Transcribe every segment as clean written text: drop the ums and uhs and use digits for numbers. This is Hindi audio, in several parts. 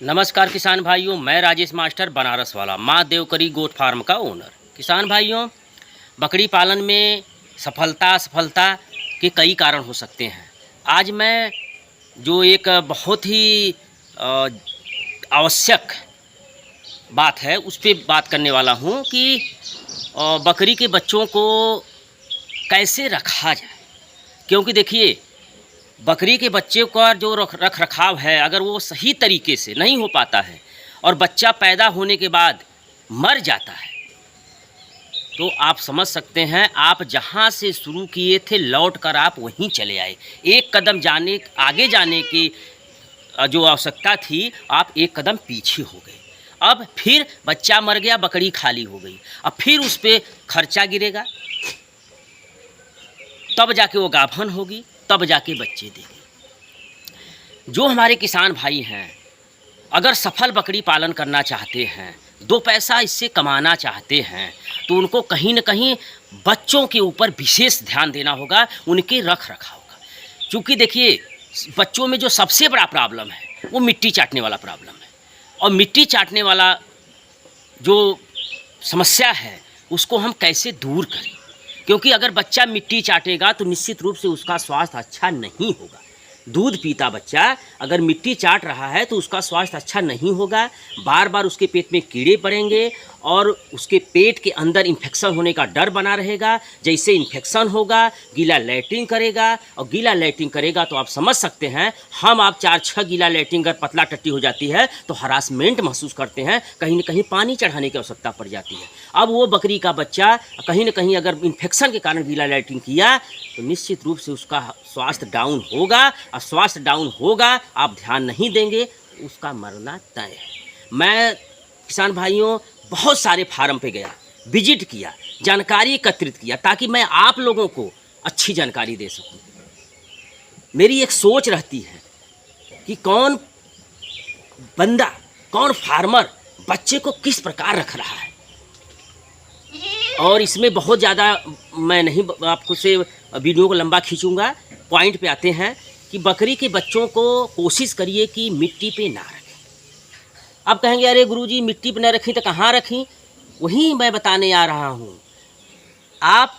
नमस्कार किसान भाइयों, मैं राजेश मास्टर बनारस वाला माँ देवकरी गोट फार्म का ओनर। किसान भाइयों, बकरी पालन में सफलता के कई कारण हो सकते हैं। आज मैं जो एक बहुत ही आवश्यक बात है उस पर बात करने वाला हूँ कि बकरी के बच्चों को कैसे रखा जाए। क्योंकि देखिए, बकरी के बच्चे का जो रख रखाव है, अगर वो सही तरीके से नहीं हो पाता है और बच्चा पैदा होने के बाद मर जाता है, तो आप समझ सकते हैं आप जहां से शुरू किए थे लौट कर आप वहीं चले आए। एक कदम आगे जाने की जो आवश्यकता थी, आप एक कदम पीछे हो गए। अब फिर बच्चा मर गया, बकरी खाली हो गई, अब फिर उस पर खर्चा गिरेगा, तब जाके वो गाभन होगी, तब जाके बच्चे देंगे। जो हमारे किसान भाई हैं, अगर सफल बकरी पालन करना चाहते हैं, दो पैसा इससे कमाना चाहते हैं, तो उनको कहीं न कहीं बच्चों के ऊपर विशेष ध्यान देना होगा, उनके रख रखाव का। क्योंकि देखिए, बच्चों में जो सबसे बड़ा प्रॉब्लम है वो मिट्टी चाटने वाला प्रॉब्लम है। और मिट्टी चाटने वाला जो समस्या है उसको हम कैसे दूर करें। क्योंकि अगर बच्चा मिट्टी चाटेगा तो निश्चित रूप से उसका स्वास्थ्य अच्छा नहीं होगा। दूध पीता बच्चा अगर मिट्टी चाट रहा है तो उसका स्वास्थ्य अच्छा नहीं होगा, बार बार उसके पेट में कीड़े पड़ेंगे और उसके पेट के अंदर इन्फेक्शन होने का डर बना रहेगा। जैसे इन्फेक्शन होगा, गीला लैट्रिन करेगा, और गीला लैट्रिन करेगा तो आप समझ सकते हैं, आप 4-6 गीला लैट्रिन अगर पतला टट्टी हो जाती है तो हरासमेंट महसूस करते हैं, कहीं न कहीं पानी चढ़ाने की आवश्यकता पड़ जाती है। अब वो बकरी का बच्चा कहीं न कहीं अगर इन्फेक्शन के कारण गीला लैट्रिन किया तो निश्चित रूप से उसका स्वास्थ्य डाउन होगा, और स्वास्थ्य डाउन होगा, आप ध्यान नहीं देंगे, उसका मरना तय है। मैं किसान भाइयों बहुत सारे फार्म पे गया, विजिट किया, जानकारी एकत्रित किया, ताकि मैं आप लोगों को अच्छी जानकारी दे सकूं। मेरी एक सोच रहती है कि कौन बंदा, कौन फार्मर बच्चे को किस प्रकार रख रहा है। और इसमें बहुत ज़्यादा मैं नहीं आपको से वीडियो को लंबा खींचूंगा, पॉइंट पे आते हैं कि बकरी के बच्चों को कोशिश करिए कि मिट्टी पे ना रखें। अब कहेंगे अरे गुरुजी मिट्टी पे ना रखें तो कहाँ रखें, वही मैं बताने आ रहा हूँ। आप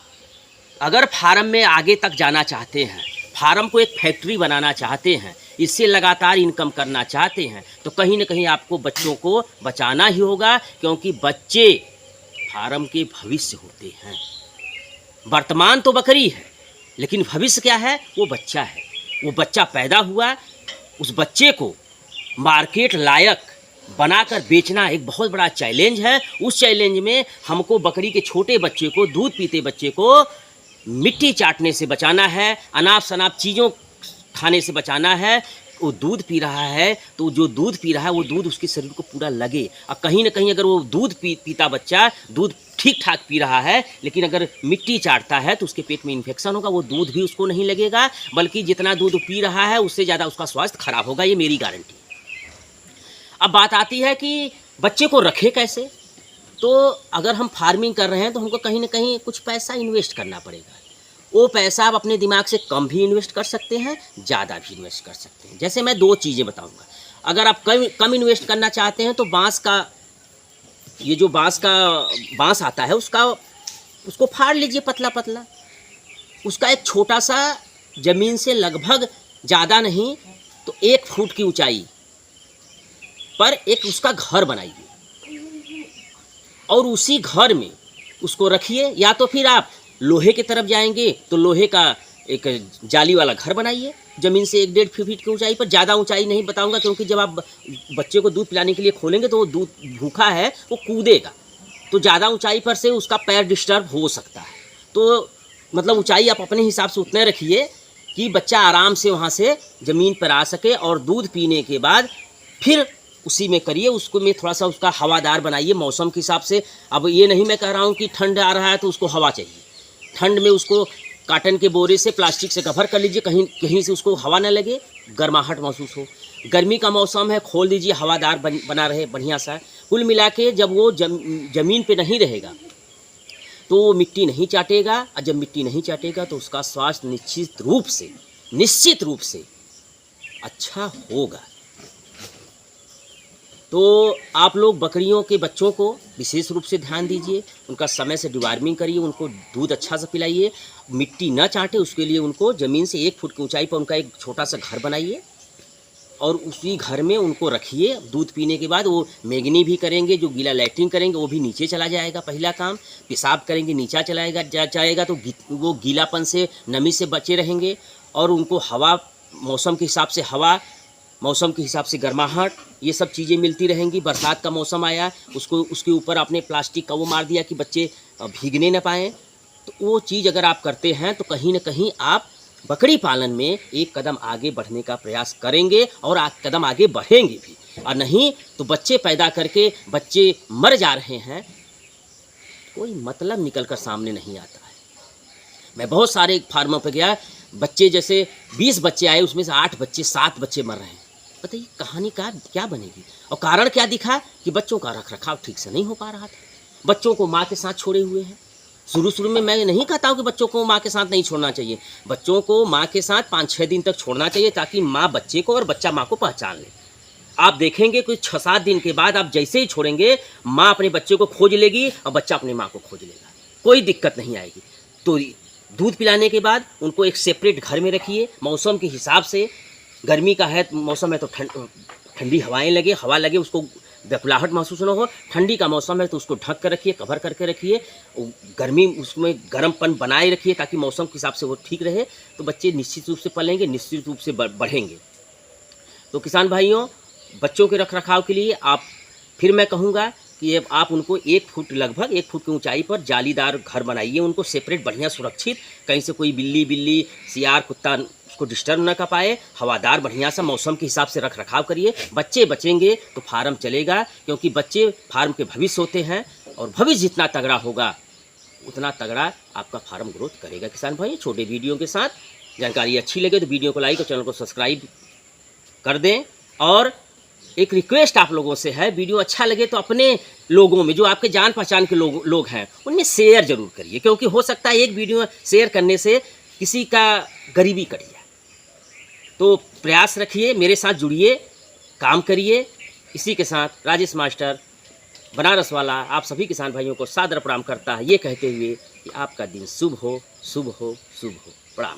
अगर फार्म में आगे तक जाना चाहते हैं, फार्म को एक फैक्ट्री बनाना चाहते हैं, इससे लगातार इनकम करना चाहते हैं, तो कहीं ना कहीं आपको बच्चों को बचाना ही होगा। क्योंकि बच्चे फार्म के भविष्य होते हैं। वर्तमान तो बकरी है, लेकिन भविष्य क्या है, वो बच्चा है। वो बच्चा पैदा हुआ, उस बच्चे को मार्केट लायक बनाकर बेचना एक बहुत बड़ा चैलेंज है। उस चैलेंज में हमको बकरी के छोटे बच्चे को, दूध पीते बच्चे को मिट्टी चाटने से बचाना है, अनाप शनाप चीज़ों खाने से बचाना है। वो दूध पी रहा है तो जो दूध पी रहा है वो दूध उसके शरीर को पूरा लगे। और कहीं ना कहीं अगर वो दूध पीता बच्चा दूध ठीक ठाक पी रहा है, लेकिन अगर मिट्टी चाटता है तो उसके पेट में इन्फेक्शन होगा, वो दूध भी उसको नहीं लगेगा, बल्कि जितना दूध पी रहा है उससे ज़्यादा उसका स्वास्थ्य खराब होगा। ये मेरी गारंटी। अब बात आती है कि बच्चे को रखे कैसे। तो अगर हम फार्मिंग कर रहे हैं तो हमको कहीं ना कहीं कुछ पैसा इन्वेस्ट करना पड़ेगा। वो पैसा आप अपने दिमाग से कम भी इन्वेस्ट कर सकते हैं, ज़्यादा भी इन्वेस्ट कर सकते हैं। जैसे मैं 2 चीज़ें बताऊंगा। अगर आप कम इन्वेस्ट करना चाहते हैं तो बांस का, ये जो बांस आता है उसको फाड़ लीजिए पतला पतला। उसका एक छोटा सा, ज़मीन से लगभग ज़्यादा नहीं तो 1 फुट की ऊंचाई पर एक उसका घर बनाइए, और उसी घर में उसको रखिए। या तो फिर आप लोहे की तरफ जाएंगे तो लोहे का एक जाली वाला घर बनाइए, ज़मीन से 1-1.5 फीट की ऊंचाई पर। ज़्यादा ऊंचाई नहीं बताऊंगा, क्योंकि जब आप बच्चे को दूध पिलाने के लिए खोलेंगे तो वो दूध भूखा है, वो कूदेगा, तो ज़्यादा ऊंचाई पर से उसका पैर डिस्टर्ब हो सकता है। तो मतलब ऊंचाई आप अपने हिसाब से उतने रखिए कि बच्चा आराम से वहाँ से ज़मीन पर आ सके, और दूध पीने के बाद फिर उसी में करिए। उसको में थोड़ा सा उसका हवादार बनाइए मौसम के हिसाब से। अब ये नहीं मैं कह रहा हूँ कि ठंड आ रहा है तो उसको हवा चाहिए। ठंड में उसको काटन के बोरे से, प्लास्टिक से कवर कर लीजिए, कहीं से उसको हवा न लगे, गर्माहट महसूस हो। गर्मी का मौसम है, खोल दीजिए, हवादार बना रहे बढ़िया सा। कुल मिला के जब वो ज़मीन पे नहीं रहेगा तो वो मिट्टी नहीं चाटेगा, और जब मिट्टी नहीं चाटेगा तो उसका स्वास्थ्य निश्चित रूप से अच्छा होगा। तो आप लोग बकरियों के बच्चों को विशेष रूप से ध्यान दीजिए, उनका समय से डिवार्मिंग करिए, उनको दूध अच्छा से पिलाइए, मिट्टी न चाटे उसके लिए उनको ज़मीन से 1 फुट की ऊंचाई पर उनका एक छोटा सा घर बनाइए और उसी घर में उनको रखिए। दूध पीने के बाद वो मेगनी भी करेंगे, जो गीला लैट्रिन करेंगे वो भी नीचे चला जाएगा, पहला काम। पेशाब करेंगे नीचा जाएगा तो वो गीलापन से, नमी से बचे रहेंगे। और उनको हवा, मौसम के हिसाब से हवा, मौसम के हिसाब से गर्माहट, ये सब चीज़ें मिलती रहेंगी। बरसात का मौसम आया, उसके ऊपर आपने प्लास्टिक का वो मार दिया कि बच्चे भीगने न पाएँ। तो वो चीज़ अगर आप करते हैं तो कहीं न कहीं आप बकरी पालन में एक कदम आगे बढ़ने का प्रयास करेंगे और कदम आगे बढ़ेंगे भी। और नहीं तो बच्चे पैदा करके बच्चे मर जा रहे हैं, कोई मतलब निकल कर सामने नहीं आता है। मैं बहुत सारे फार्मों पर गया, बच्चे जैसे 20 बच्चे आए, उसमें से 8 बच्चे 7 बच्चे मर रहे हैं। बताइए कहानी का क्या बनेगी? और कारण क्या दिखा कि बच्चों का रख रखाव ठीक से नहीं हो पा रहा था, बच्चों को माँ के साथ छोड़े हुए हैं। शुरू में मैं नहीं कहता हूँ कि बच्चों को माँ के साथ नहीं छोड़ना चाहिए, बच्चों को माँ के साथ 5-6 दिन तक छोड़ना चाहिए ताकि माँ बच्चे को और बच्चा माँ को पहचान ले। आप देखेंगे कुछ 6-7 दिन के बाद आप जैसे ही छोड़ेंगे, माँ अपने बच्चे को खोज लेगी और बच्चा अपनी माँ को खोज लेगा, कोई दिक्कत नहीं आएगी। तो दूध पिलाने के बाद उनको एक सेपरेट घर में रखिए, मौसम के हिसाब से। गर्मी का है मौसम है तो ठंडी हवाएँ लगे, हवा लगे, उसको व्याकुलाहट महसूस न हो। ठंडी का मौसम है तो उसको ढक कर रखिए, कवर करके रखिए। गर्मी उसमें गर्मपन बनाए रखिए ताकि मौसम के हिसाब से वो ठीक रहे। तो बच्चे निश्चित रूप से पलेंगे, निश्चित रूप से बढ़ेंगे। तो किसान भाइयों, बच्चों के रख रखाव के लिए आप, फिर मैं कहूँगा कि आप उनको 1 फुट, लगभग 1 फुट की ऊंचाई पर जालीदार घर बनाइए, उनको सेपरेट, बढ़िया सुरक्षित, कहीं से कोई बिल्ली, सियार, कुत्ता उसको डिस्टर्ब ना कर पाए। हवादार बढ़िया सा मौसम के हिसाब से रख रखाव करिए। बच्चे बचेंगे तो फार्म चलेगा, क्योंकि बच्चे फार्म के भविष्य होते हैं और भविष्य जितना तगड़ा होगा उतना तगड़ा आपका फार्म ग्रोथ करेगा। किसान भाई, छोटे वीडियो के साथ जानकारी अच्छी लगे तो वीडियो को लाइक और चैनल को सब्सक्राइब कर दें। और एक रिक्वेस्ट आप लोगों से है, वीडियो अच्छा लगे तो अपने लोगों में, जो आपके जान पहचान के लोग हैं, उनमें शेयर जरूर करिए, क्योंकि हो सकता है एक वीडियो शेयर करने से किसी का गरीबी कट जाए। तो प्रयास रखिए, मेरे साथ जुड़िए, काम करिए। इसी के साथ राजेश मास्टर बनारस वाला आप सभी किसान भाइयों को सादर प्रणाम करता है, ये कहते हुए कि आपका दिन शुभ हो, शुभ हो, शुभ हो। प्रणाम।